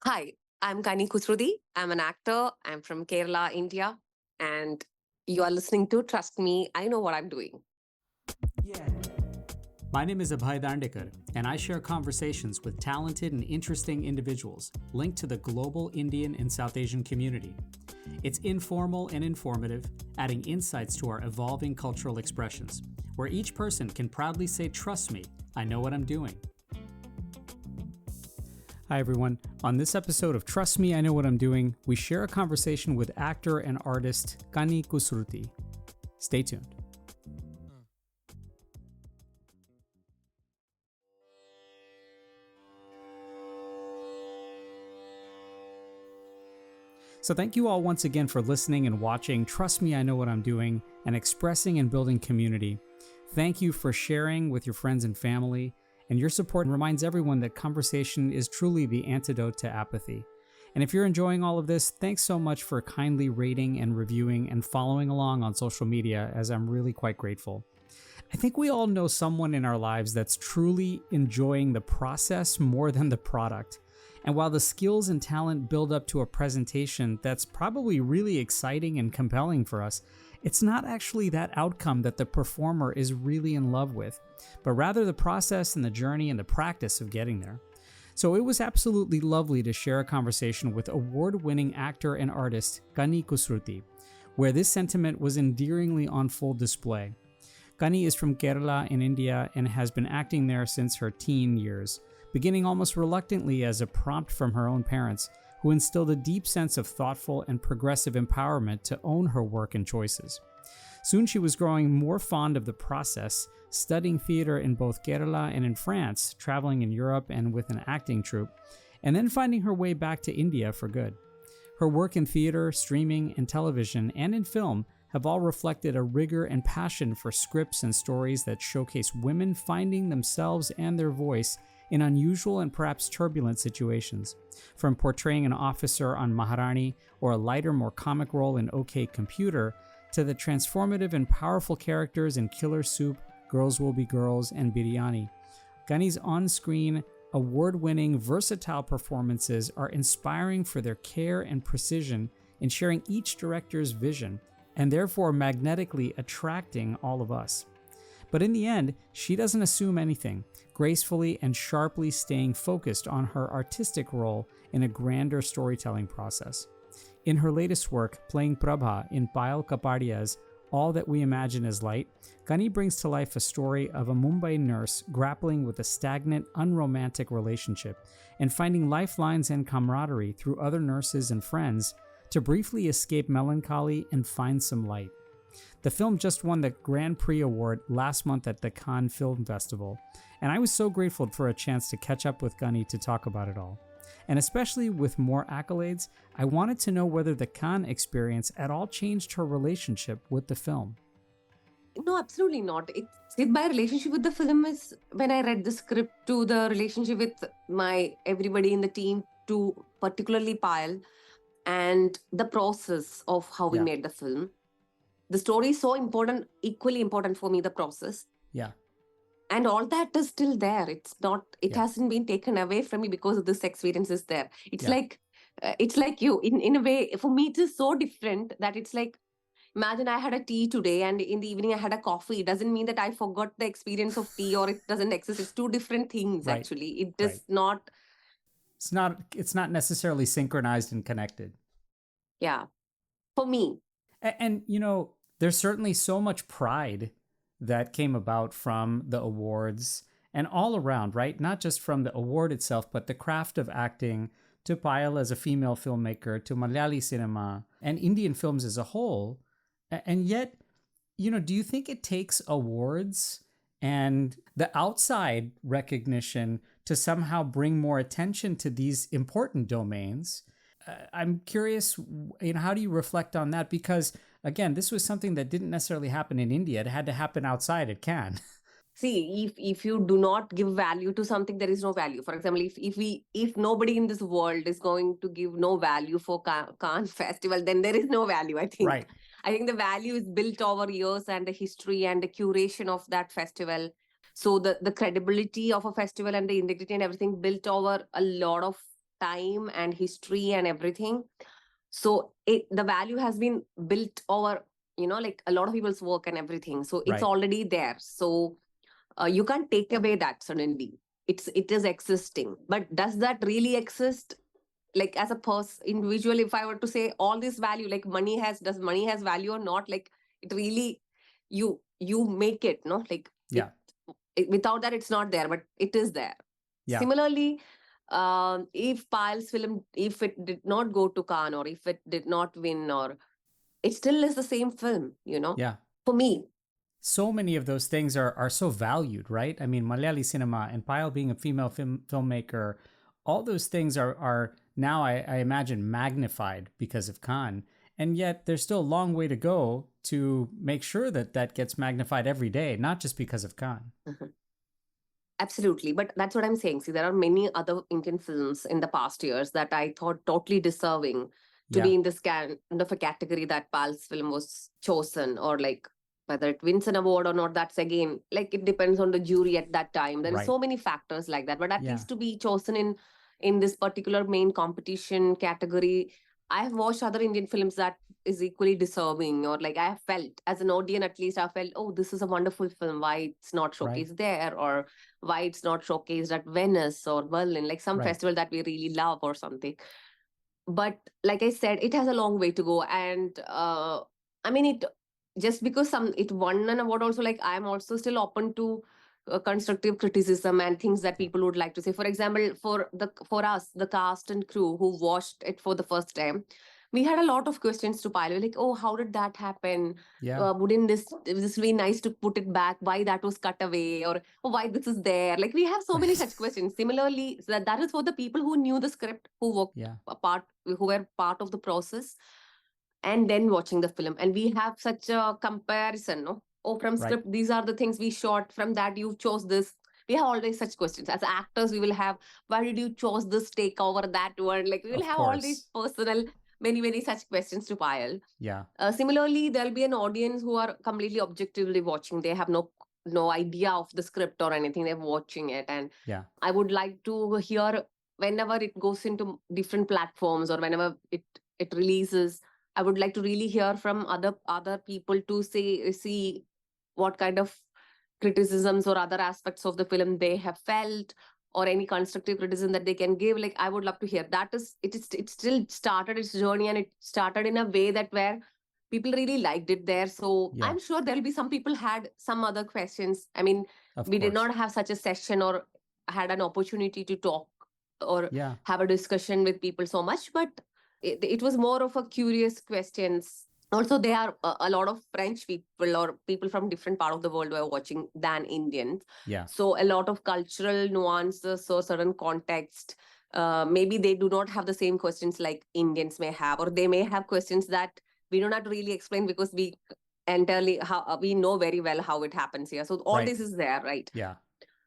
Hi, I'm Kani Kusruti. I'm an actor. I'm from Kerala, India. And you are listening to Trust Me, I Know What I'm Doing. Yeah. My name is Abhay Dandekar, and I share conversations with talented and interesting individuals linked to the global Indian and South Asian community. It's informal and informative, adding insights to our evolving cultural expressions, where each person can proudly say, "Trust me, I know what I'm doing." Hi, everyone. On this episode of Trust Me, I Know What I'm Doing, we share a conversation with actor and artist Kani Kusruti. Stay tuned. So thank you all once again for listening and watching Trust Me, I Know What I'm Doing, and expressing and building community. Thank you for sharing with your friends and family, and your support reminds everyone that conversation is truly the antidote to apathy. And if you're enjoying all of this, thanks so much for kindly rating and reviewing and following along on social media, as I'm really quite grateful. I think we all know someone in our lives that's truly enjoying the process more than the product. And while the skills and talent build up to a presentation that's probably really exciting and compelling for us, it's not actually that outcome that the performer is really in love with, but rather the process and the journey and the practice of getting there. So it was absolutely lovely to share a conversation with award-winning actor and artist Kani Kusruti, where this sentiment was endearingly on full display. Kani is from Kerala in India and has been acting there since her teen years, beginning almost reluctantly as a prompt from her own parents, who instilled a deep sense of thoughtful and progressive empowerment to own her work and choices. Soon she was growing more fond of the process, studying theater in both Kerala and in France, traveling in Europe and with an acting troupe, and then finding her way back to India for good. Her work in theater, streaming, and television, and in film have all reflected a rigor and passion for scripts and stories that showcase women finding themselves and their voice in unusual and perhaps turbulent situations, from portraying an officer on Maharani or a lighter, more comic role in OK Computer, to the transformative and powerful characters in Killer Soup, Girls Will Be Girls, and Biryani. Kani's on-screen, award-winning, versatile performances are inspiring for their care and precision in sharing each director's vision, and therefore magnetically attracting all of us. But in the end, she doesn't assume anything, gracefully and sharply staying focused on her artistic role in a grander storytelling process. In her latest work, playing Prabha in Payal Kapadia's All That We Imagine Is Light, Kani brings to life a story of a Mumbai nurse grappling with a stagnant, unromantic relationship and finding lifelines and camaraderie through other nurses and friends to briefly escape melancholy and find some light. The film just won the Grand Prix award last month at the Cannes Film Festival, and I was so grateful for a chance to catch up with Kani to talk about it all. And especially with more accolades, I wanted to know whether the Cannes experience at all changed her relationship with the film. No, absolutely not. My relationship with the film is when I read the script, to the relationship with everybody in the team, to particularly Payal, and the process of how we made the film. The story is so important, equally important for me, the process. Yeah. And all that is still there. It hasn't been taken away from me because of this experience is there. It's like you, in a way, for me, it is so different that it's like, imagine I had a tea today and in the evening I had a coffee. It doesn't mean that I forgot the experience of tea or it doesn't exist. It's two different things, actually. It is not. It's not necessarily synchronized and connected. Yeah. For me. And there's certainly so much pride that came about from the awards and all around, right? Not just from the award itself, but the craft of acting, to Payal as a female filmmaker, to Malayali cinema and Indian films as a whole. And yet, do you think it takes awards and the outside recognition to somehow bring more attention to these important domains? I'm curious, how do you reflect on that? Because again, this was something that didn't necessarily happen in India. It had to happen outside at Cannes. See, if you do not give value to something, there is no value. For example, if nobody in this world is going to give no value for Cannes Festival, then there is no value, I think. Right. I think the value is built over years and the history and the curation of that festival. So the credibility of a festival and the integrity and everything built over a lot of time and history and everything. So the value has been built over, like a lot of people's work and everything. So it's Right. already there. So you can't take away that suddenly. It is existing. But does that really exist? Like as a person, individual, if I were to say all this value, like does money has value or not? Like it really, you make it, no? Like Yeah. without that, it's not there, but it is there. Yeah. Similarly, if Payal's film, if it did not go to Cannes or if it did not win, or it still is the same film, Yeah. for me. So many of those things are so valued, right? I mean, Malayali cinema and Payal being a female filmmaker, all those things are now, I imagine, magnified because of Khan. And yet there's still a long way to go to make sure that that gets magnified every day, not just because of Khan. Mhm. Absolutely. But that's what I'm saying. See, there are many other Indian films in the past years that I thought totally deserving to be in this kind of a category that Pal's film was chosen, or like whether it wins an award or not, that's again, like it depends on the jury at that time. There are Right. so many factors like that. But at Yeah. least to be chosen in this particular main competition category, I have watched other Indian films that is equally deserving, or like I have felt as an audience, at least I felt, oh, this is a wonderful film. Why it's not showcased Right. there, or why it's not showcased at Venice or Berlin, like some Right. festival that we really love or something. But like I said, it has a long way to go. And I mean, it just because it won an award, also, like I'm also still open to constructive criticism and things that people would like to say. For example, for us, the cast and crew who watched it for the first time, we had a lot of questions to Pile. We're like, oh, how did that happen? Yeah. Wouldn't this be nice to put it back? Why that was cut away, or why this is there? Like we have so many such questions. Similarly, that is for the people who knew the script, who worked Yeah. who were part of the process, and then watching the film. And we have such a comparison, no? Oh, from Right. script, these are the things we shot. From that, you chose this. We have always such questions. As actors, we will have, why did you chose this take over that one? Like we will Of have all these course. personal, many such questions to Payal. Yeah. Similarly, there'll be an audience who are completely objectively watching. They have no idea of the script or anything. They're watching it. And Yeah. I would like to hear, whenever it goes into different platforms or whenever it releases, I would like to really hear from other people to see what kind of criticisms or other aspects of the film they have felt, or any constructive criticism that they can give. Like I would love to hear. It still started its journey, and it started in a way that where people really liked it there. So Yeah. I'm sure there'll be some people had some other questions. I mean, Of we did course. not have such a session or had an opportunity to talk or Yeah. have a discussion with people so much, but it was more of a curious questions. Also, there are a lot of French people or people from different part of the world who are watching than Indians. Yeah. So a lot of cultural nuances or certain context. Maybe they do not have the same questions like Indians may have, or they may have questions that we do not really explain because we entirely we know very well how it happens here. So all Right. this is there, right? Yeah.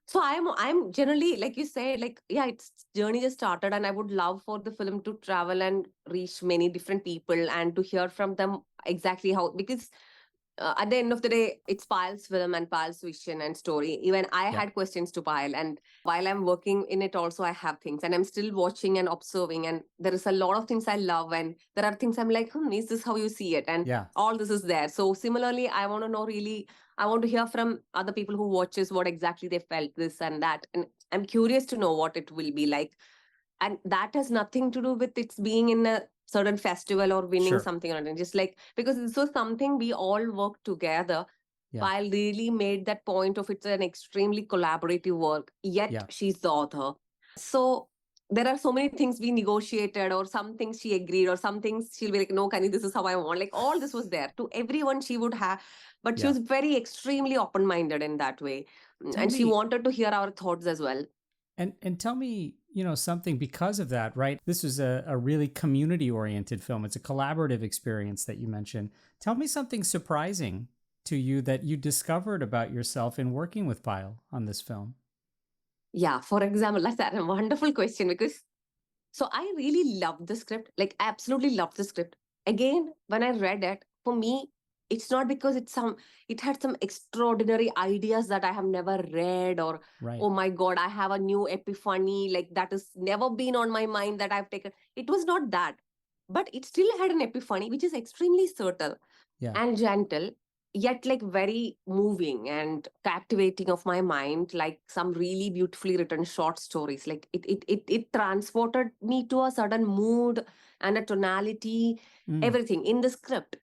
So I'm generally, like you say, like, yeah, its journey just started, and I would love for the film to travel and reach many different people and to hear from them exactly how, because at the end of the day, it's Payal's film and Payal's vision and story. Even I Yeah. had questions to Payal, and while I'm working in it also, I have things, and I'm still watching and observing, and there is a lot of things I love, and there are things I'm like, is this how you see it? And Yeah. all this is there. So similarly, I want to know, really, I want to hear from other people who watches what exactly they felt, this and that, and I'm curious to know what it will be like. And that has nothing to do with its being in a certain festival or winning Sure. something or anything. Just like, because this was something we all worked together. Yeah. Payal really made that point of it's an extremely collaborative work, yet Yeah. she's the author. So there are so many things we negotiated, or some things she agreed, or some things she'll be like, no, Kani, this is how I want. Like all this was there. To everyone she would have, but she Yeah. was very extremely open-minded in that way. Tell And she me, wanted to hear our thoughts as well. and tell me, something because of that, right? This was a really community-oriented film. It's a collaborative experience that you mentioned. Tell me something surprising to you that you discovered about yourself in working with Payal on this film. Yeah, for example, that's a wonderful question, because so I really loved the script, like absolutely loved the script. Again, when I read it, for me, it's not because it had some extraordinary ideas that I have never read, or Right. oh my God, I have a new epiphany, like that has never been on my mind that I've taken. It was not that. But it still had an epiphany, which is extremely subtle Yeah. and gentle, yet like very moving and captivating of my mind, like some really beautifully written short stories. Like it transported me to a certain mood and a tonality, Mm. everything in the script.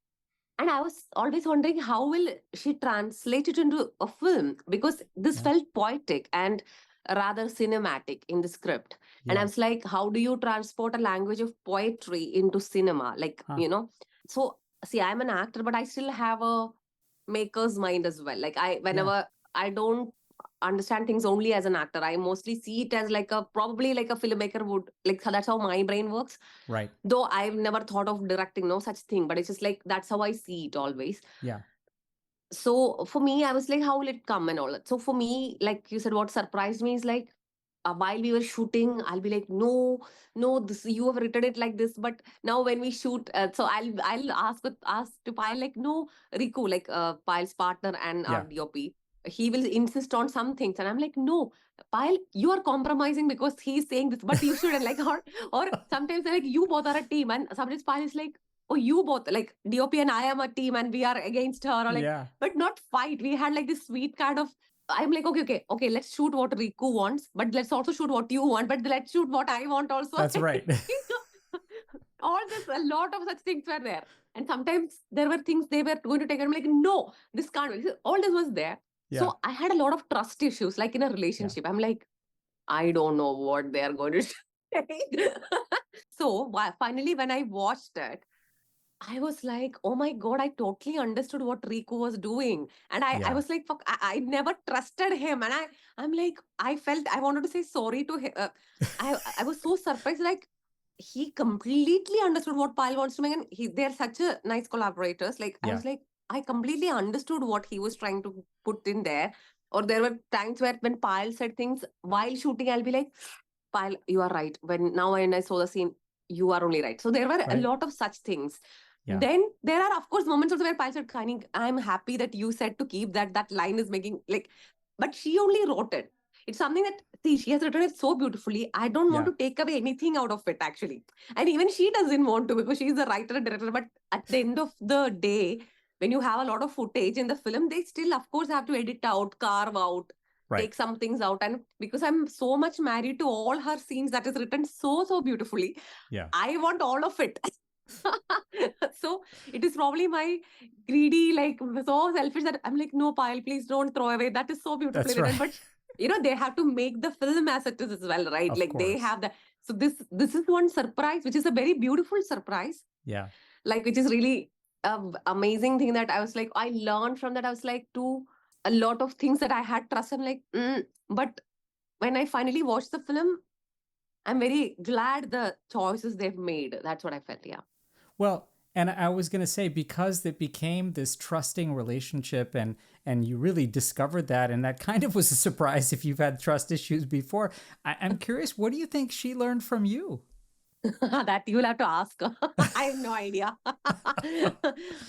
And I was always wondering how will she translate it into a film, because this Yeah. felt poetic and rather cinematic in the script. And I Yeah. was like, how do you transport a language of poetry into cinema? Like, Huh. So see, I'm an actor, but I still have a maker's mind as well. Like Yeah. whenever I don't understand things only as an actor, I mostly see it as like probably like a filmmaker would, like that's how my brain works. Right. Though I've never thought of directing, no such thing, but it's just like that's how I see it always. Yeah. So for me, I was like, how will it come and all that? So for me, like you said, what surprised me is like, while we were shooting, I'll be like, no, this you have written it like this. But now when we shoot, so I'll ask to Payal, like, no, Riku, like Payal's partner and our Yeah. DOP, he will insist on some things, and I'm like, no, Payal, you are compromising because he's saying this, but you shouldn't, like, or sometimes they're like, you both are a team, and sometimes Payal is like, oh, you both, like DOP and I am a team and we are against her, or like, Yeah. but not fight. We had like this sweet kind of, I'm like, okay, let's shoot what Riku wants, but let's also shoot what you want, but let's shoot what I want also. That's right. All this, a lot of such things were there. And sometimes there were things they were going to take, and I'm like, no, this can't be. All this was there. Yeah. So I had a lot of trust issues, like in a relationship. I'm like, I don't know what they are going to say. So finally, when I watched it, I was like, oh my God, I totally understood what Riku was doing. And I Yeah. was like, fuck, I never trusted him. And I'm like, I felt I wanted to say sorry to him. I was so surprised. Like, he completely understood what Payal wants to make. And they're such a nice collaborators. Like, I Yeah. was like, I completely understood what he was trying to put in there. Or there were times where when Payal said things while shooting, I'll be like, Payal, you are right. When I saw the scene, you are only right. So there were a Right. lot of such things. Yeah. Then there are, of course, moments also where Payal said, Kani, I'm happy that you said to keep that line is making like, but she only wrote it. It's something that, see, she has written it so beautifully. I don't want Yeah. to take away anything out of it, actually. And even she doesn't want to, because she's the writer and director. But at the end of the day, when you have a lot of footage in the film, they still, of course, have to edit out, carve out, Right. take some things out. And because I'm so much married to all her scenes that is written so beautifully, Yeah. I want all of it. So it is probably my greedy, like so selfish that I'm like, no, Payal, please don't throw away. That is so beautifully That's written. right. But they have to make the film as it is as well, right? Of Like they course. have that. So this is one surprise, which is a very beautiful surprise. Yeah. Like, which is really amazing thing that I was like, I learned from that. I was like, to a lot of things that I had trust. I'm like, but when I finally watched the film, I'm very glad the choices they've made. That's what I felt. Yeah. Well, and I was going to say, because it became this trusting relationship, and you really discovered that, and that kind of was a surprise if you've had trust issues before. I'm curious, what do you think she learned from you? That you'll have to ask. I have no idea.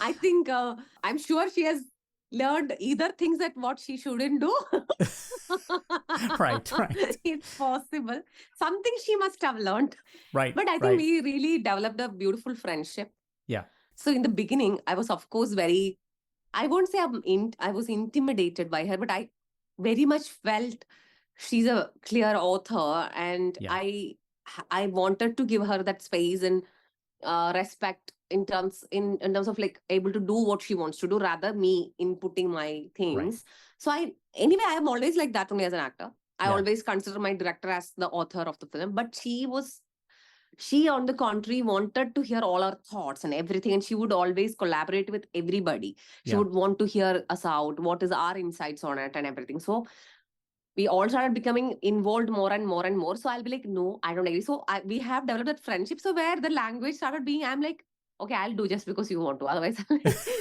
I think I'm sure she has learned either things that what she shouldn't do. Right. It's possible. Something she must have learned. Right. But I think we really developed a beautiful friendship. Yeah. So in the beginning, I was, of course, very, I won't say I was intimidated by her, but I very much felt she's a clear author, and Yeah. I wanted to give her that space and respect in terms of like able to do what she wants to do, rather me inputting my things. So anyway, I am always like that only as an actor. I always consider my director as the author of the film, but she on the contrary wanted to hear all our thoughts and everything, and she would always collaborate with everybody. She would want to hear us out, what is our insights on it and everything. So we all started becoming involved more and more and more. So I'll be like, no, I don't agree. So we have developed that friendship. So where the language started being, I'm like, okay, I'll do just because you want to. Otherwise,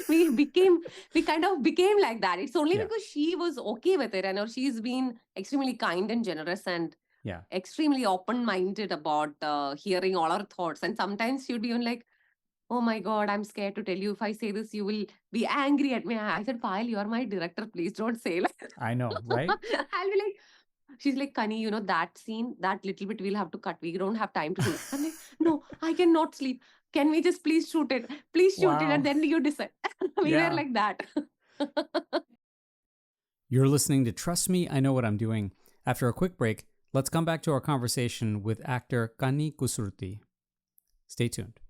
we kind of became like that. It's only because she was okay with it. And she's been extremely kind and generous and extremely open-minded about hearing all our thoughts. And sometimes she'd be even like, oh my God, I'm scared to tell you. If I say this, you will be angry at me. I said, Payal, you're my director. Please don't say like I know, right? I'll be like, she's like, Kani, that scene, that little bit we'll have to cut. We don't have time to shoot. I'm like, no, I cannot sleep. Can we just please shoot it? Please shoot it. And Wow. then you decide. We were Yeah. like that. You're listening to Trust Me, I Know What I'm Doing. After a quick break, let's come back to our conversation with actor Kani Kusruti. Stay tuned.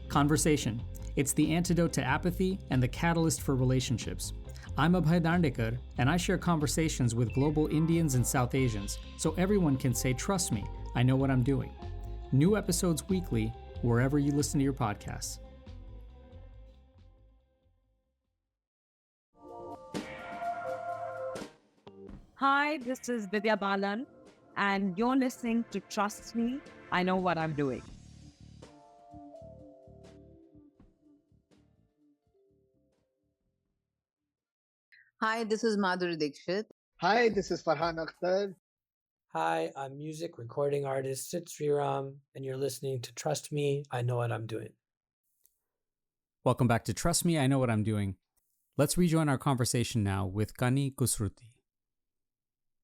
Conversation. It's the antidote to apathy and the catalyst for relationships. I'm Abhay Dandekar, and I share conversations with global Indians and South Asians so everyone can say, trust me, I know what I'm doing. New episodes weekly, wherever you listen to your podcasts. Hi, this is Vidya Balan, and you're listening to Trust Me, I Know What I'm Doing. Hi, this is Madhuri Dixit. Hi, this is Farhan Akhtar. Hi, I'm music recording artist Sid Sriram, and you're listening to Trust Me, I Know What I'm Doing. Welcome back to Trust Me, I Know What I'm Doing. Let's rejoin our conversation now with Kani Kusruti.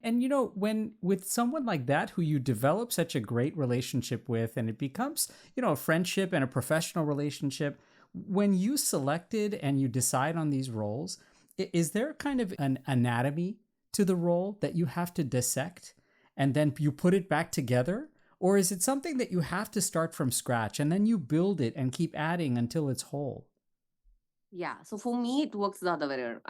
And when with someone like that who you develop such a great relationship with, and it becomes, a friendship and a professional relationship, when you selected and you decide on these roles, is there kind of an anatomy to the role that you have to dissect and then you put it back together? Or is it something that you have to start from scratch and then you build it and keep adding until it's whole? Yeah. So for me, it works the other way around.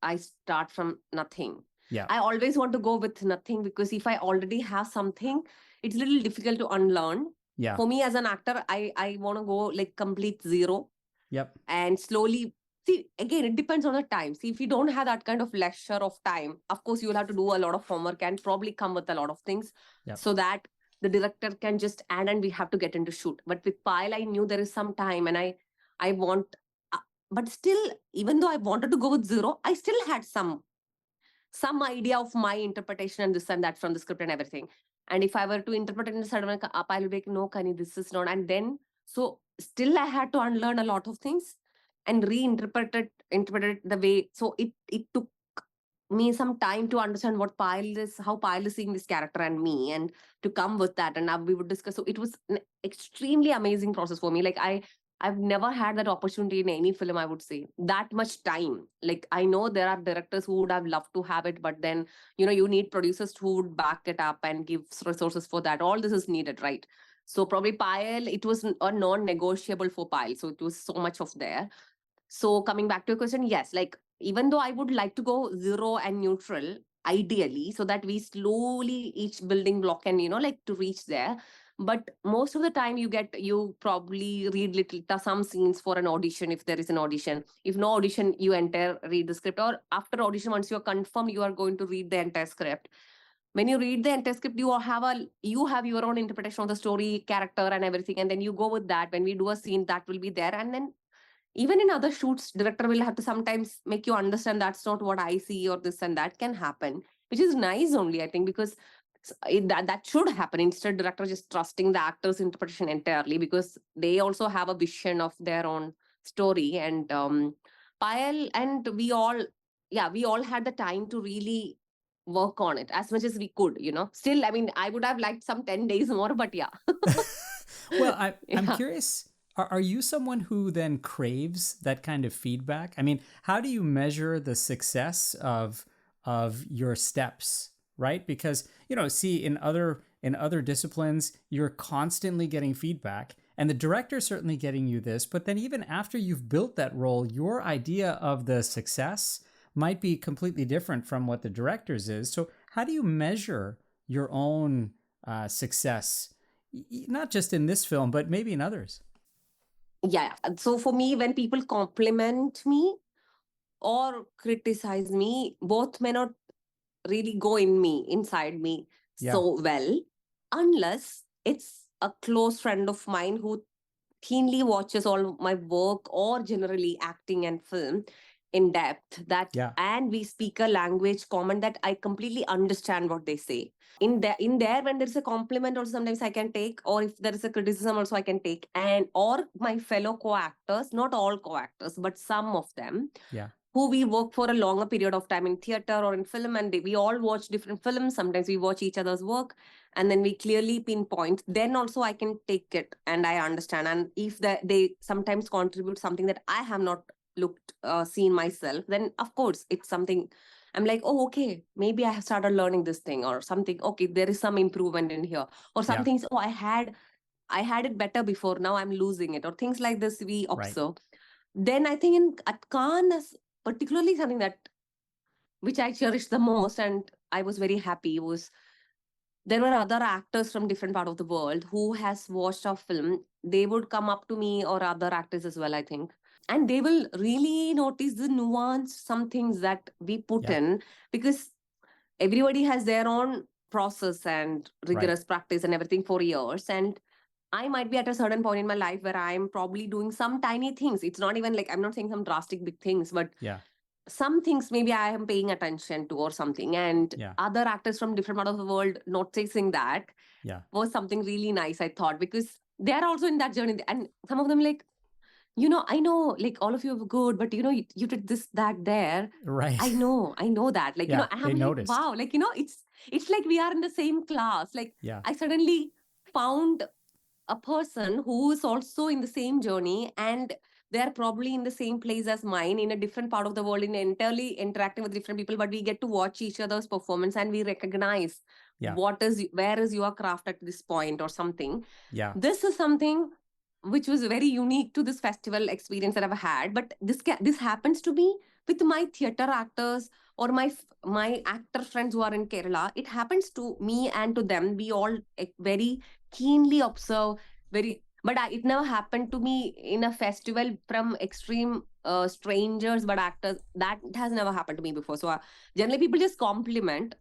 I start from nothing. Yeah. I always want to go with nothing because if I already have something, it's a little difficult to unlearn. Yeah. For me as an actor, I want to go like complete zero. Yep. And slowly, see, again, it depends on the time. See, if you don't have that kind of leisure of time, of course, you will have to do a lot of homework and probably come with a lot of things so that the director can just add and we have to get into shoot. But with Payal, I knew there is some time and I want, but still, even though I wanted to go with zero, I still had some idea of my interpretation and this and that from the script and everything. And if I were to interpret it in a certain way, I'll be like, no, Kani, this is not. And then, so still I had to unlearn a lot of things and interpret it the way. So it took me some time to understand how Payal is seeing this character and me, and to come with that. And now we would discuss. So it was an extremely amazing process for me. Like I've never had that opportunity in any film, I would say. That much time. Like, I know there are directors who would have loved to have it, but then, you need producers who would back it up and give resources for that. All this is needed, right? So probably Payal, it was a non-negotiable for Payal. So it was so much of there. So coming back to your question, yes, like, even though I would like to go zero and neutral, ideally, so that we slowly each building block and, like to reach there. But most of the time you probably read some scenes for an audition if there is an audition. If no audition, you read the script, or after audition, once you're confirmed, you are going to read the entire script. When you read the entire script, you have your own interpretation of the story, character and everything. And then you go with that. When we do a scene, that will be there. And then even in other shoots, director will have to sometimes make you understand that's not what I see, or this and that can happen, which is nice only, I think, because that should happen. Instead, director just trusting the actor's interpretation entirely, because they also have a vision of their own story. And Payal and we all had the time to really work on it as much as we could, Still, I mean, I would have liked some 10 days more, but yeah. Well, I'm curious. Are you someone who then craves that kind of feedback? I mean, how do you measure the success of your steps, right? Because, see, in other disciplines, you're constantly getting feedback, and the director's certainly getting you this, but then even after you've built that role, your idea of the success might be completely different from what the director's is. So how do you measure your own success, not just in this film, but maybe in others? Yeah. So for me, when people compliment me or criticize me, both may not really go inside me so well, unless it's a close friend of mine who keenly watches all my work or generally acting and film. in depth that, Yeah. and we speak a language common that I completely understand what they say. In there, when there's a compliment also sometimes I can take, or if there is a criticism also I can take, and or my fellow co-actors, not all co-actors, but some of them, Yeah. who we work for a longer period of time in theater or in film, and we all watch different films. Sometimes we watch each other's work, and then we clearly pinpoint. Then also I can take it and I understand. And if they sometimes contribute something that I have not seen myself, then of course it's something I'm like, oh, okay, maybe I have started learning this thing or something. Okay, there is some improvement in here, or some Yeah. things. Oh, I had it better before. Now I'm losing it, or things like this we Right. observe. Then I think at Khan is particularly something that which I cherished the most, and I was very happy was there were other actors from different part of the world who has watched our film. They would come up to me, or other actors as well, I think, and they will really notice the nuance, some things that we put Yeah. in, because everybody has their own process and rigorous practice and everything for years. And I might be at a certain point in my life where I'm probably doing some tiny things. It's not even like I'm not saying some drastic big things, but Yeah. some things maybe I am paying attention to or something. And Yeah. other actors from different part of the world noticing that Yeah. was something really nice, I thought, because they are also in that journey. And some of them like, I know like all of you are good, but you did this, that, there. Right. I know that. Like, Yeah, I'm they like, noticed. wow, like, it's like we are in the same class. Like, Yeah. I suddenly found a person who is also in the same journey, and they're probably in the same place as mine in a different part of the world, in entirely interacting with different people, but we get to watch each other's performance and we recognize Yeah. where is your craft at this point or something. Yeah. This is something which was very unique to this festival experience that I've had. But this happens to me with my theater actors or my actor friends who are in Kerala. It happens to me and to them. We all very keenly observe, it never happened to me in a festival from extreme strangers, but actors. That has never happened to me before. So generally people just compliment.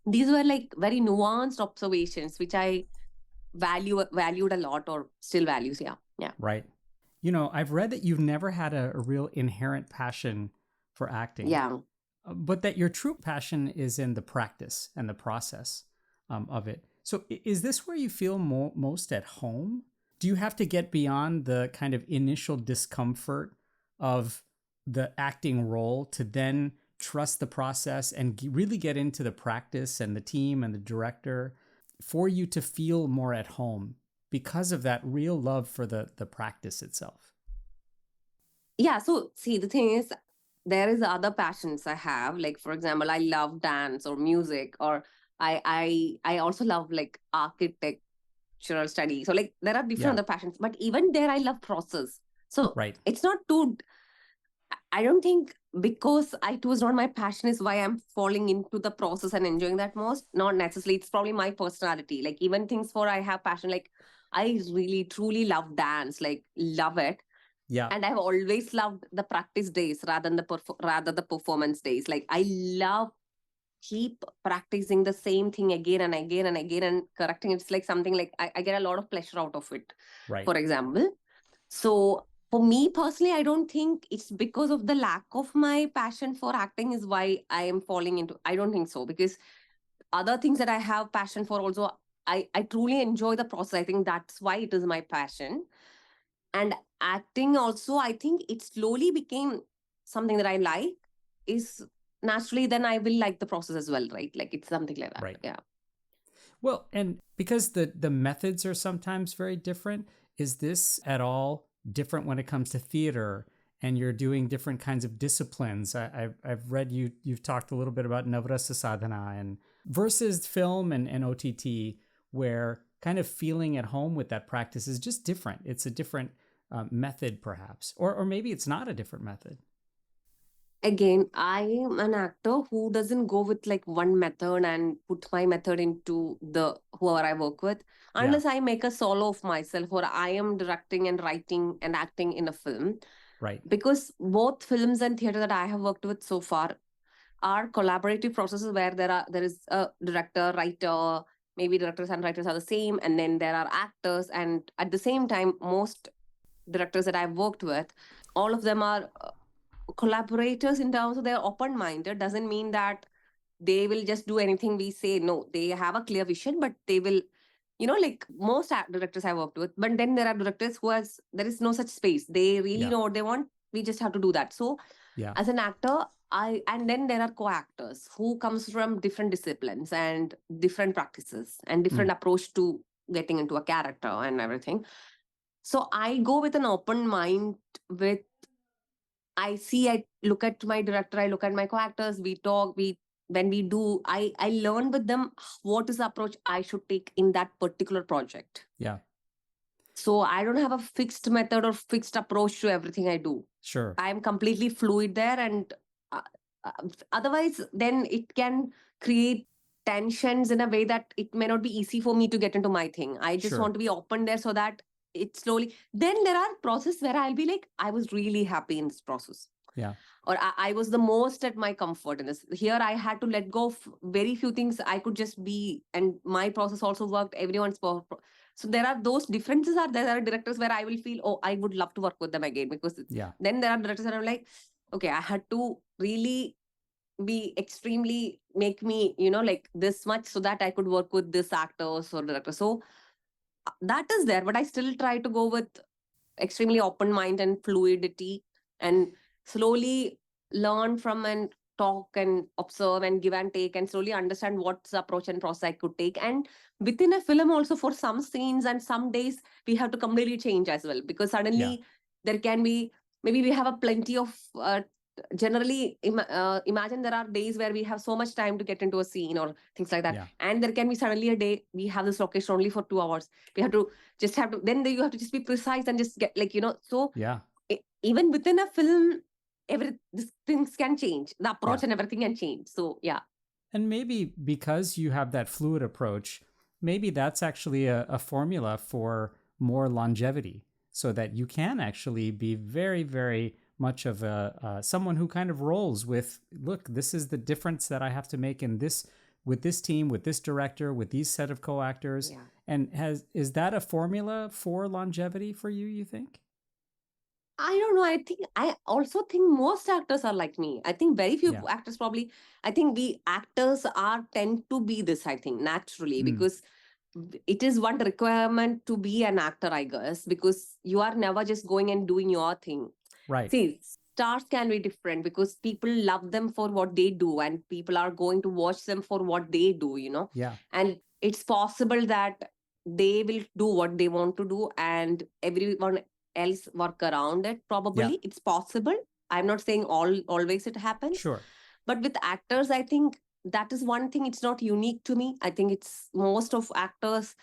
These were like very nuanced observations which I valued a lot, or still values. Yeah. Right. I've read that you've never had a real inherent passion for acting. Yeah. But that your true passion is in the practice and the process of it. So is this where you feel most at home? Do you have to get beyond the kind of initial discomfort of the acting role to then trust the process and really get into the practice and the team and the director for you to feel more at home because of that real love for the practice itself? Yeah. So see, the thing is, there is other passions I have. Like, for example, I love dance or music, or I also love like architectural study. So like there are different other passions, but even there I love process. So Right. it's not too, I don't think because it was not my passion is why I'm falling into the process and enjoying that most. Not necessarily. It's probably my personality. Like even things for I have passion. Like I really truly love dance. Like love it. Yeah. And I've always loved the practice days rather than the performance days. Like I love keep practicing the same thing again and again and again and correcting. It's like something like I get a lot of pleasure out of it. Right. For example. So for me personally, I don't think it's because of the lack of my passion for acting is why I am falling into. I don't think so, because other things that I have passion for also, I truly enjoy the process. I think that's why it is my passion. And acting also, I think it slowly became something that I like. Is naturally then I will like the process as well, right? Like it's something like that. Right. Yeah. Well, and because the methods are sometimes very different, is this at all different when it comes to theater and you're doing different kinds of disciplines? I've read you've talked a little bit about Navrasa Sadhana and versus film and OTT, where kind of feeling at home with that practice is just different. It's a different method perhaps, or maybe it's not a different method. Again, I am an actor who doesn't go with like one method and put my method into the whoever I work with, unless I make a solo of myself or I am directing and writing and acting in a film. Right. Because both films and theater that I have worked with so far are collaborative processes where there is a director, writer, maybe directors and writers are the same, and then there are actors, and at the same time, most directors that I've worked with, all of them are collaborators in terms of they're open-minded doesn't mean that they will just do anything we say. No, they have a clear vision, but they will, like most directors I worked with. But then there are directors there is no such space. They really know what they want. We just have to do that. So as an actor, and then there are co-actors who comes from different disciplines and different practices and different approach to getting into a character and everything. So I go with an open mind. I look at my director, I look at my co-actors, we talk, when we do, I learn with them what is the approach I should take in that particular project. Yeah. So I don't have a fixed method or fixed approach to everything I do. Sure. I'm completely fluid there, and otherwise then it can create tensions in a way that it may not be easy for me to get into my thing. I just want to be open there so that it slowly, then there are processes where I'll be like, I was really happy in this process. Yeah. Or I was the most at my comfort in this. Here I had to let go of very few things I could just be, and my process also worked. Everyone's so there are those differences are there. There are directors where I will feel, oh, I would love to work with them again, because then there are directors that I'm like, okay, I had to really be extremely make me, like this much so that I could work with this actors or director. So that is there, but I still try to go with extremely open mind and fluidity, and slowly learn from and talk and observe and give and take, and slowly understand what's the approach and process I could take. And within a film also, for some scenes and some days we have to completely change as well, because suddenly there can be, maybe we have a plenty of generally imagine there are days where we have so much time to get into a scene or things like that, and there can be suddenly a day we have this location only for 2 hours. We have to then you have to just be precise and just get so even within a film, these things can change, the approach and everything can change. So and maybe because you have that fluid approach, maybe that's actually a formula for more longevity, so that you can actually be very, very much of someone who kind of rolls with, look, this is the difference that I have to make in this, with this team, with this director, with these set of co-actors. And is that a formula for longevity for you, you think? I don't know. I also think most actors are like me. I think very few actors probably. I think we actors tend to be this, I think, naturally, because it is one requirement to be an actor, I guess, because you are never just going and doing your thing. Right. See, stars can be different because people love them for what they do, and people are going to watch them for what they do, And it's possible that they will do what they want to do and everyone else work around it. Probably it's possible. I'm not saying always it happens. Sure. But with actors, I think that is one thing. It's not unique to me. I think it's most of actors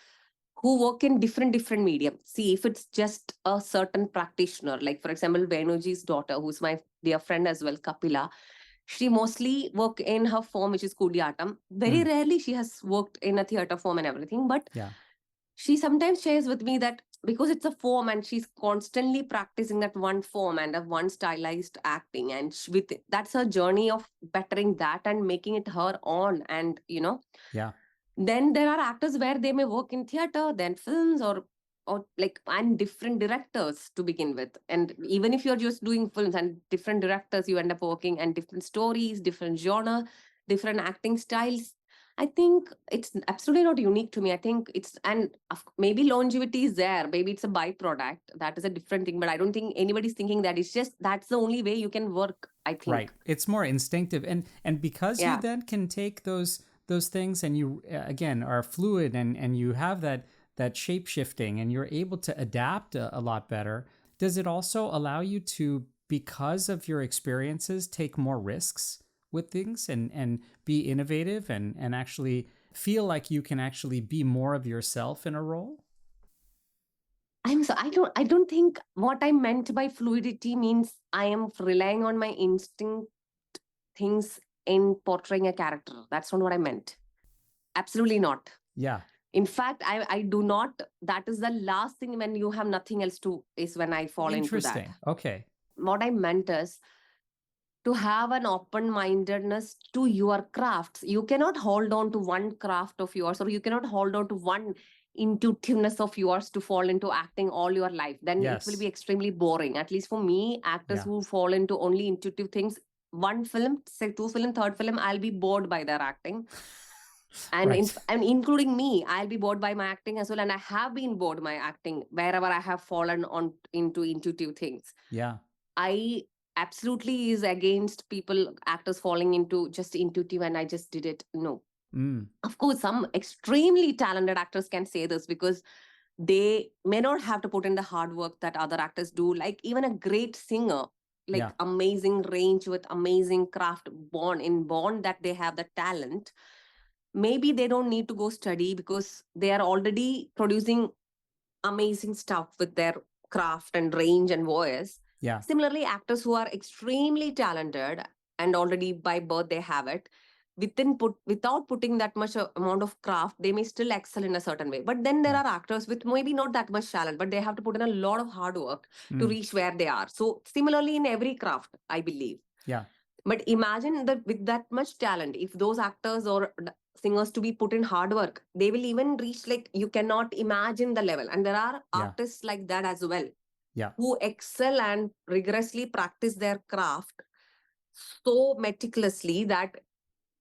who work in different mediums. See, if it's just a certain practitioner, like for example, Venuji's daughter, who's my dear friend as well, Kapila, she mostly work in her form, which is Kudiyatam. Very rarely she has worked in a theater form and everything, but she sometimes shares with me that because it's a form and she's constantly practicing that one form and of one stylized acting, and that's her journey of bettering that and making it her own. And then there are actors where they may work in theater, then films, or and different directors to begin with. And even if you're just doing films and different directors, you end up working and different stories, different genre, different acting styles. I think it's absolutely not unique to me. I think maybe longevity is there. Maybe it's a byproduct. That is a different thing. But I don't think anybody's thinking that. It's just that's the only way you can work, I think. Right. It's more instinctive. And because you then can take those things and you, again, are fluid and you have that shape shifting and you're able to adapt a lot better, does it also allow you to, because of your experiences, take more risks with things and be innovative and actually feel like you can actually be more of yourself in a role? I don't think what I meant by fluidity means I am relying on my instinct things in portraying a character. That's not what I meant. Absolutely not. Yeah. In fact, I do not. That is the last thing when you have nothing else is when I fall into that. Interesting. Okay. What I meant is to have an open-mindedness to your crafts. You cannot hold on to one craft of yours, or you cannot hold on to one intuitiveness of yours to fall into acting all your life, then it will Yes. be extremely boring. At least for me, actors Yeah. who fall into only intuitive things, one film, say two film, third film, I'll be bored by their acting. And Right. and including me, I'll be bored by my acting as well. And I have been bored my acting wherever I have fallen on into intuitive things. Yeah. I absolutely is against people, actors falling into just intuitive and I just did it. No. Mm. Of course, some extremely talented actors can say this because they may not have to put in the hard work that other actors do. Like even a great singer, like Yeah. amazing range with amazing craft, born that they have the talent. Maybe they don't need to go study because they are already producing amazing stuff with their craft and range and voice. Yeah. Similarly, actors who are extremely talented and already by birth they have it, without putting that much amount of craft, they may still excel in a certain way. But then there Yeah. are actors with maybe not that much talent, but they have to put in a lot of hard work to Mm. reach where they are. So similarly in every craft, I believe. Yeah. But imagine that with that much talent, if those actors or singers to be put in hard work, they will even reach like you cannot imagine the level. And there are Yeah. artists like that as well, Yeah. who excel and rigorously practice their craft so meticulously that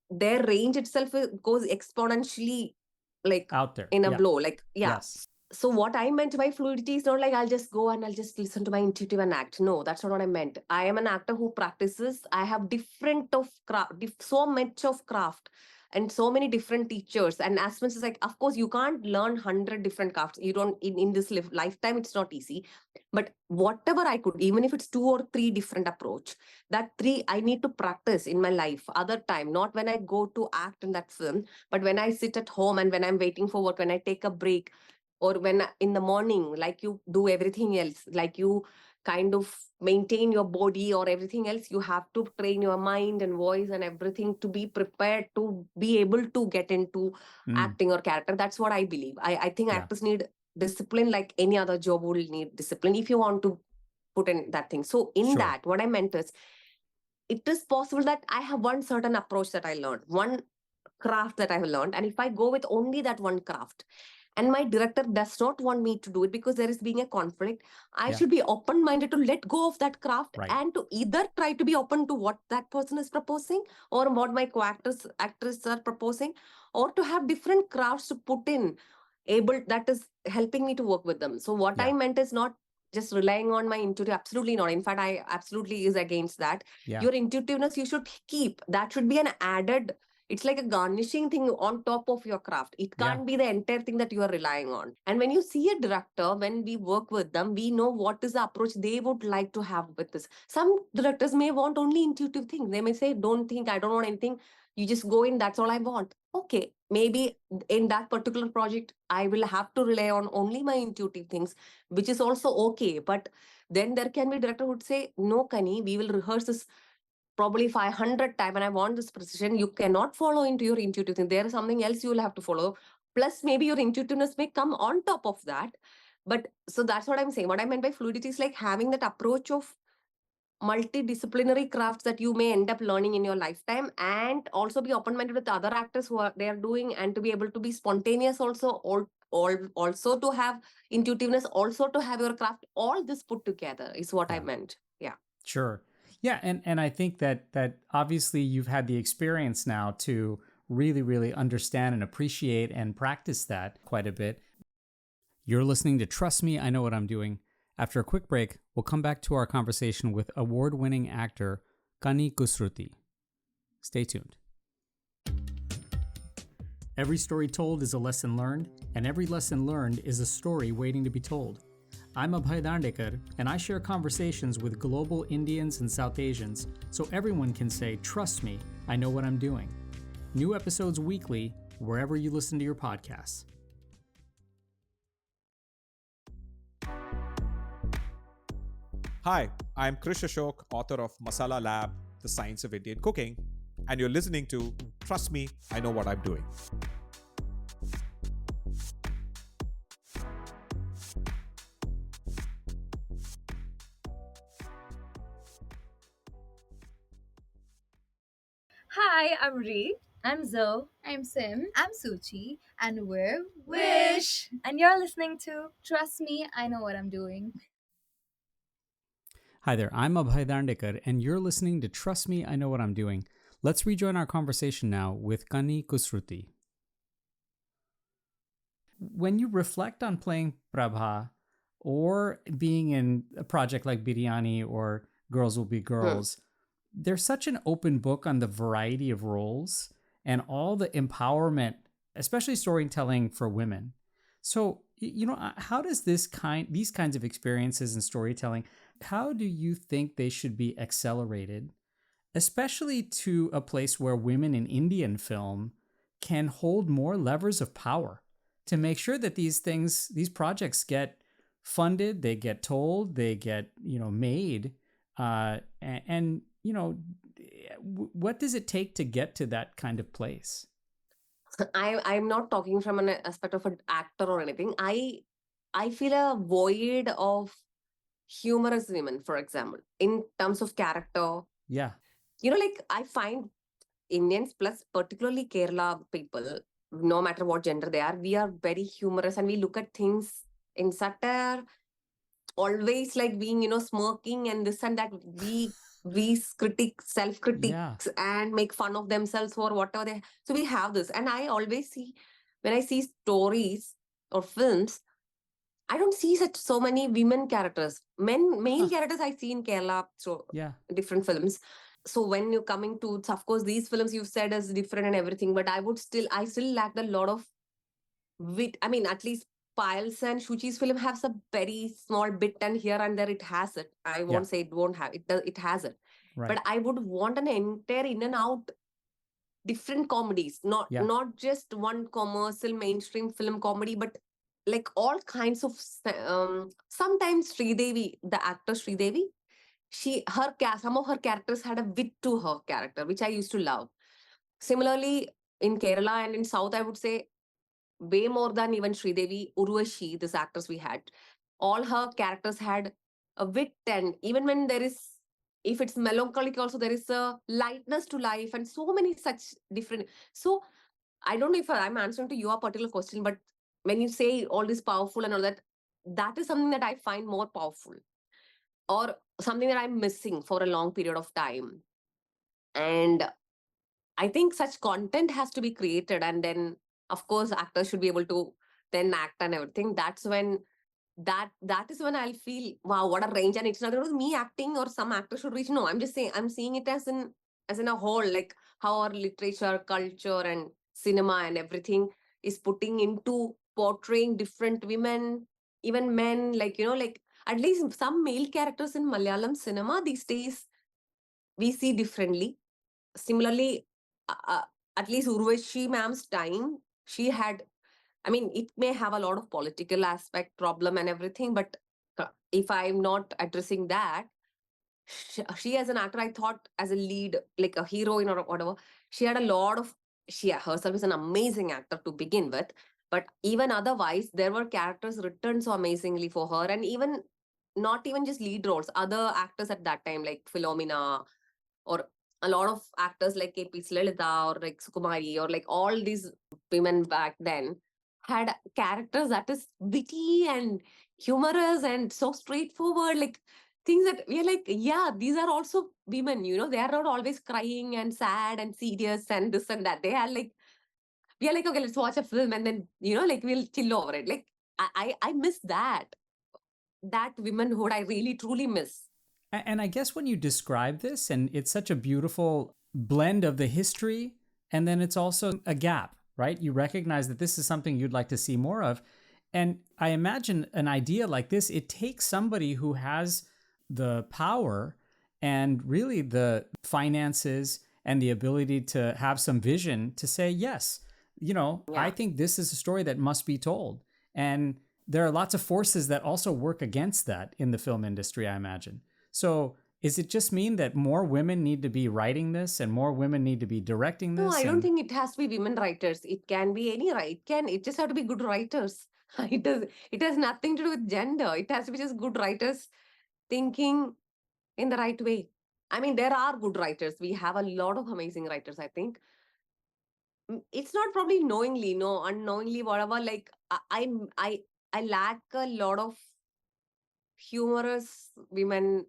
their range itself goes exponentially, like Out there. in a Yeah. blow. Like, yeah. Yes. So what I meant by fluidity is not like I'll just go and I'll just listen to my intuitive and act. No, that's not what I meant. I am an actor who practices. I have different of craft, so much of craft, and so many different teachers. And as much as like, of course, you can't learn 100 different crafts. You don't in this lifetime. It's not easy. But whatever I could, even if it's two or three different approach, that three I need to practice in my life. Other time, not when I go to act in that film, but when I sit at home and when I'm waiting for work, when I take a break or when in the morning, like you do everything else, like you kind of maintain your body or everything else, you have to train your mind and voice and everything to be prepared to be able to get into acting or character. That's what I believe. I think Yeah. actors need discipline like any other job will need discipline if you want to put in that thing. So in Sure. that, what I meant is, it is possible that I have one certain approach that I learned, one craft that I have learned. And if I go with only that one craft, and my director does not want me to do it because there is being a conflict, I Yeah. should be open minded to let go of that craft Right. and to either try to be open to what that person is proposing or what my co-actors actors are proposing, or to have different crafts to put in, able that is helping me to work with them. So what Yeah. I meant is not just relying on my intuitive. Absolutely not. In fact, I absolutely is against that. Yeah. Your intuitiveness you should keep. That should be an added, it's like a garnishing thing on top of your craft. It Yeah. can't be the entire thing that you are relying on. And when you see a director, when we work with them, we know what is the approach they would like to have with this. Some directors may want only intuitive things. They may say, don't think, I don't want anything. You just go in, that's all I want. Okay, maybe in that particular project, I will have to rely on only my intuitive things, which is also okay. But then there can be director who would say, no, Kani, we will rehearse this probably 500 times and I want this precision. You cannot follow into your intuitive thing. There is something else you will have to follow. Plus, maybe your intuitiveness may come on top of that. But so that's what I'm saying. What I meant by fluidity is like having that approach of multidisciplinary crafts that you may end up learning in your lifetime, and also be open-minded with other actors who are they are doing, and to be able to be spontaneous also, or also to have intuitiveness, also to have your craft. All this put together is what I Yeah. meant. Yeah. Sure. Yeah, and I think that obviously you've had the experience now to really understand and appreciate and practice that quite a bit. You're listening to Trust Me, I Know What I'm Doing. After a quick break, we'll come back to our conversation with award-winning actor Kani Kusruti. Stay tuned. Every story told is a lesson learned, and every lesson learned is a story waiting to be told. I'm Abhay Dandekar, and I share conversations with global Indians and South Asians so everyone can say, trust me, I know what I'm doing. New episodes weekly, wherever you listen to your podcasts. Hi, I'm Krish Ashok, author of Masala Lab, The Science of Indian Cooking, and you're listening to Trust Me, I Know What I'm Doing. Hi, I'm Ree. I'm Zoe. I'm Sim. I'm Suchi, and we're Wish! And you're listening to Trust me, I know what I'm doing. Hi there, I'm Abhay Dandekar, and you're listening to Trust Me, I Know What I'm Doing. Let's rejoin our conversation now with Kani Kusruti. When you reflect on playing Prabha or being in a project like Biryani or Girls Will Be Girls, there's such an open book on the variety of roles and all the empowerment, especially storytelling for women. So, how does these kinds of experiences in storytelling, how do you think they should be accelerated, especially to a place where women in Indian film can hold more levers of power to make sure that these projects get funded, they get told, they get, made, and what does it take to get to that kind of place? I'm not talking from an aspect of an actor or anything. I feel a void of humorous women, for example, in terms of character. Yeah. Like I find Indians plus particularly Kerala people, no matter what gender they are, we are very humorous and we look at things in satire, always like being, smirking and this and that. We self-critics and make fun of themselves for whatever they. So we have this, and I always see when I see stories or films, I don't see so many women characters. Male characters I see in Kerala, so different films. So when you're coming to, of course, these films you've said is different and everything, but I still lacked a lot of wit. I mean, at least Payal's and Shuchi's film has a very small bit, and here and there it has it. I won't say it won't have it. It has it. Right. But I would want an entire in and out different comedies, not just one commercial mainstream film comedy, but like all kinds of. Sometimes Sridevi, the actor Sridevi, some of her characters had a wit to her character, which I used to love. Similarly, in Kerala and in South, I would say way more than even Sridevi, Urvashi, these actors we had, all her characters had a wit, and even when if it's melancholic, also there is a lightness to life, and so many such different. So I don't know if I'm answering to your particular question, but when you say all this powerful and all that, that is something that I find more powerful, or something that I'm missing for a long period of time. And I think such content has to be created, and then of course actors should be able to then act and everything. That's when that is when I'll feel, wow, what a range. And it's not about me acting or some actor should reach. No, I'm just saying, I'm seeing it as in a whole, like how our literature, culture, and cinema and everything is putting into portraying different women, even men, like like at least some male characters in Malayalam cinema these days we see differently. Similarly, at least Urvashi ma'am's time, she had, I mean, it may have a lot of political aspect problem and everything, but if I'm not addressing that, she as an actor, I thought as a lead, like a heroine or whatever, she had a lot of, she herself is an amazing actor to begin with, but even otherwise, there were characters written so amazingly for her, and even not even just lead roles, other actors at that time, like Philomena, or a lot of actors like KP Lalitha or like Sukumari, or like all these women back then had characters that is witty and humorous and so straightforward, like things that we are like, yeah, these are also women, they are not always crying and sad and serious and this and that. They are like, we are like, okay, let's watch a film and then, like we'll chill over it. Like I miss that womanhood. I really truly miss. And I guess when you describe this, and it's such a beautiful blend of the history, and then it's also a gap, right? You recognize that this is something you'd like to see more of. And I imagine an idea like this, it takes somebody who has the power and really the finances and the ability to have some vision to say, yes, I think this is a story that must be told. And there are lots of forces that also work against that in the film industry, I imagine. So is it just mean that more women need to be writing this and more women need to be directing this? No, I don't think it has to be women writers. It can be any writer. It just have to be good writers. It has nothing to do with gender. It has to be just good writers thinking in the right way. I mean, there are good writers. We have a lot of amazing writers, I think. It's not probably knowingly, no, unknowingly, whatever. Like I lack a lot of humorous women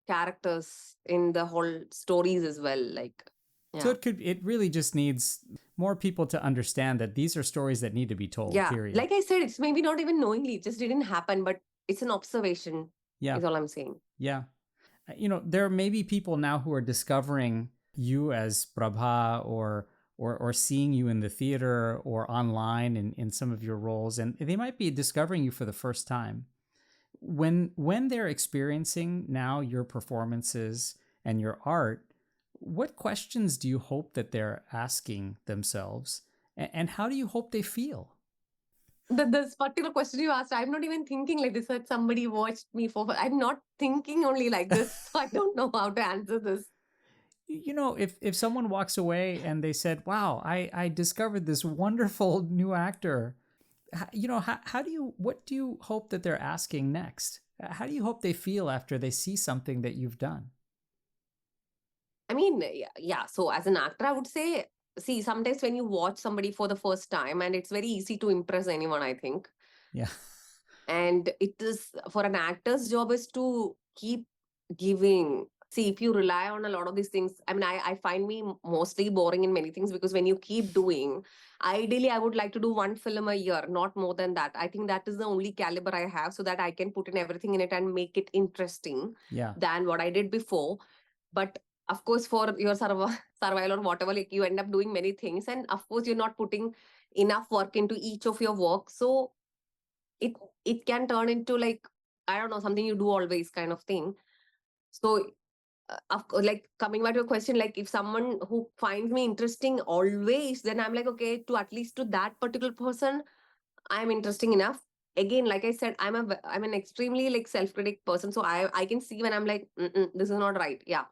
characters in the whole stories as well. Like, So yeah. it really just needs more people to understand that these are stories that need to be told, Yeah. period. Like I said, it's maybe not even knowingly, it just didn't happen, but it's an observation, Yeah. is all I'm saying. Yeah. There may be people now who are discovering you as Prabha or seeing you in the theater or online in some of your roles, and they might be discovering you for the first time. When they're experiencing now your performances and your art, what questions do you hope that they're asking themselves, and how do you hope they feel? This particular question you asked, I'm not even thinking like this, that somebody watched me for, I'm not thinking only like this. So I don't know how to answer this. If someone walks away and they said, wow, I discovered this wonderful new actor, what do you hope that they're asking next? How do you hope they feel after they see something that you've done? I mean, yeah. So as an actor, I would say, see, sometimes when you watch somebody for the first time, and it's very easy to impress anyone, I think. Yeah. And it is, for an actor's job is to keep giving. See, if you rely on a lot of these things, I mean, I find me mostly boring in many things, because when you keep doing, ideally, I would like to do one film a year, not more than that. I think that is the only caliber I have, so that I can put in everything in it and make it interesting than what I did before. But of course, for your survival or whatever, like, you end up doing many things, and of course you're not putting enough work into each of your work, so it it can turn into, like, I don't know, something you do always kind of thing. So of course, like, coming back to your question, like, if someone who finds me interesting always, then I'm like, okay, to at least to that particular person I'm interesting enough. Again, like I said, I'm an extremely, like, self-critic person, so I can see when I'm like, this is not right, Yeah.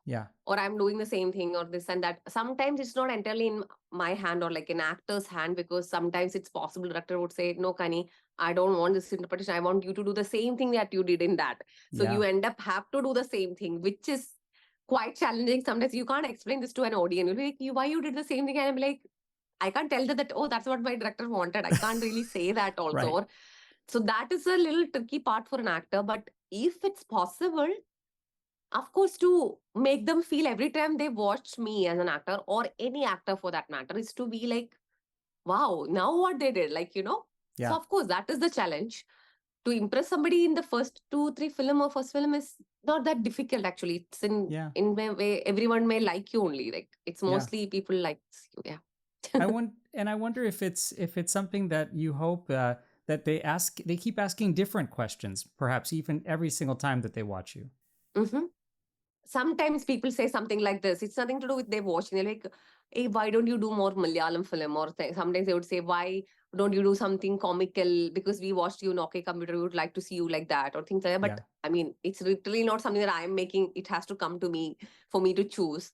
or I'm doing the same thing, or this and that. Sometimes it's not entirely in my hand, or like an actor's hand, because sometimes it's possible director would say, no, Kani, I don't want this interpretation, I want you to do the same thing that you did in that. So you end up have to do the same thing, which is quite challenging. Sometimes you can't explain this to an audience. You'll be like, why you did the same thing? And I'm like, I can't tell that, oh, that's what my director wanted. I can't really say that also. Right. So that is a little tricky part for an actor. But if it's possible, of course, to make them feel every time they watch me as an actor, or any actor for that matter, is to be like, wow, now what they did, like, Yeah. So of course, that is the challenge. To impress somebody in the first 2-3 film, or first film, is not that difficult, actually. It's in a way, everyone may like you only. Like, it's mostly people like you. Yeah. I wonder if it's something that you hope that they keep asking different questions, perhaps even every single time that they watch you. Mm-hmm. Sometimes people say something like this. It's nothing to do with their watching. They're like, hey, why don't you do more Malayalam film? Or sometimes they would say, why don't you do something comical? Because we watched you in OK Computer, we would like to see you like that, or things like that. But I mean, it's literally not something that I'm making. It has to come to me for me to choose.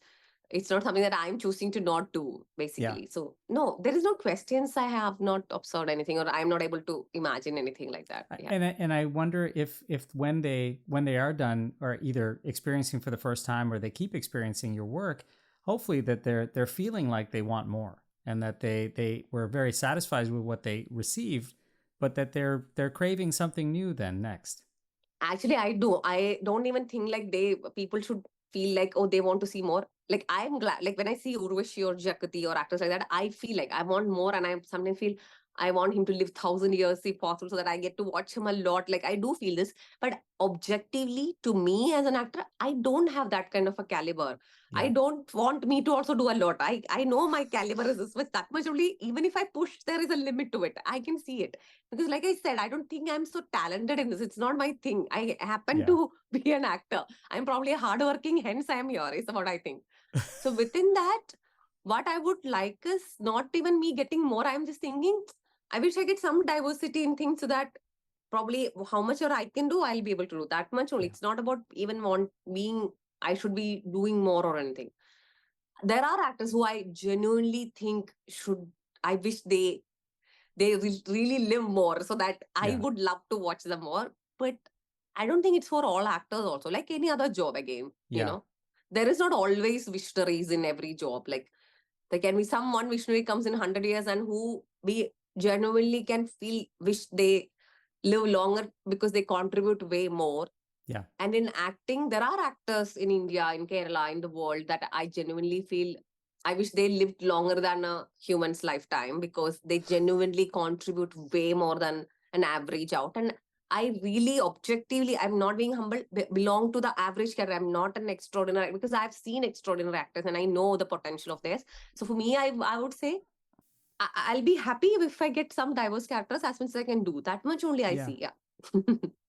It's not something that I'm choosing to not do, basically. So no, there is no questions. I have not observed anything, or I'm not able to imagine anything like that. Yeah. And I wonder if when they are done, or either experiencing for the first time, or they keep experiencing your work, hopefully that they're feeling like they want more, and that they were very satisfied with what they received, but that they're craving something new then next. Actually, I do. I don't even think like people should feel like, oh, they want to see more. Like, I'm glad, like, when I see Urvashi or Jakati or actors like that, I feel like I want more, and I sometimes feel I want him to live 1,000 years if possible, so that I get to watch him a lot. Like, I do feel this, but objectively, to me as an actor, I don't have that kind of a caliber. I don't want me to also do a lot. I know my caliber is this much, that much only. Even if I push, there is a limit to it. I can see it. Because like I said, I don't think I'm so talented in this. It's not my thing. I happen to be an actor. I'm probably hardworking, hence I am here, is what I think. So within that, what I would like is not even me getting more. I'm just thinking, I wish I get some diversity in things, so that probably how much or I can do, I'll be able to do that much only. It's not about even I should be doing more or anything. There are actors who I genuinely think I wish they really live more, so that I would love to watch them more. But I don't think it's for all actors also, like any other job again, there is not always victories in every job. Like, There can be someone visionary comes in 100 years and who we genuinely can wish they live longer because they contribute way more. Yeah. And in acting, there are actors in India, in Kerala, in the world that I genuinely feel I wish they lived longer than a human's lifetime because they genuinely contribute way more than an average out. And I really objectively, I'm not being humble, belong to the average career. I'm not an extraordinary because I've seen extraordinary actors and I know the potential of theirs. So for me, I would say I'll be happy if I get some diverse characters as much as I can do. That much only I see. Yeah.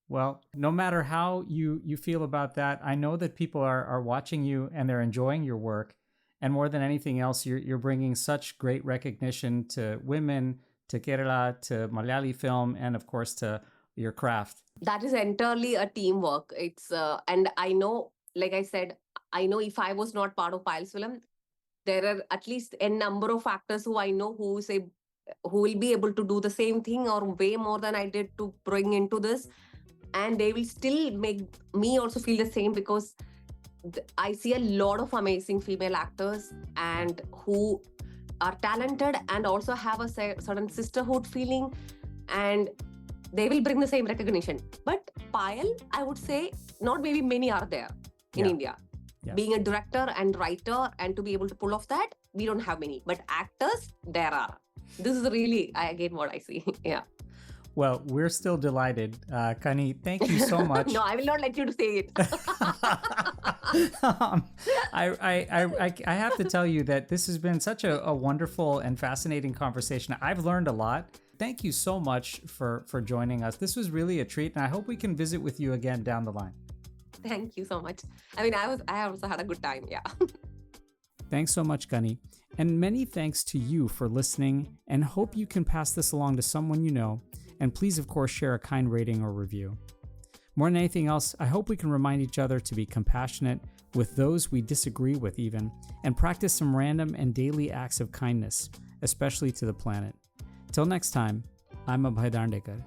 Well, no matter how you feel about that, I know that people are watching you and they're enjoying your work. And more than anything else, you're bringing such great recognition to women, to Kerala, to Malayali film, and of course to your craft. That is entirely a teamwork. It's and I know, like I said, I know if I was not part of Payal's film, there are at least a number of actors who I know who will be able to do the same thing or way more than I did to bring into this. And they will still make me also feel the same because I see a lot of amazing female actors and who are talented and also have a certain sisterhood feeling, and they will bring the same recognition. But Payal, I would say, not maybe many are there in India. Yeah. Being a director and writer and to be able to pull off that, we don't have many. But actors, there are. This is really, again, what I see. Yeah. Well, we're still delighted. Kani, thank you so much. No, I will not let you say it. I have to tell you that this has been such a wonderful and fascinating conversation. I've learned a lot. Thank you so much for joining us. This was really a treat, and I hope we can visit with you again down the line. Thank you so much. I mean, I also had a good time. Yeah. Thanks so much, Kani. And many thanks to you for listening, and hope you can pass this along to someone you know. And please, of course, share a kind rating or review. More than anything else, I hope we can remind each other to be compassionate with those we disagree with even, and practice some random and daily acts of kindness, especially to the planet. Till next time, I'm Abhay Dandekar.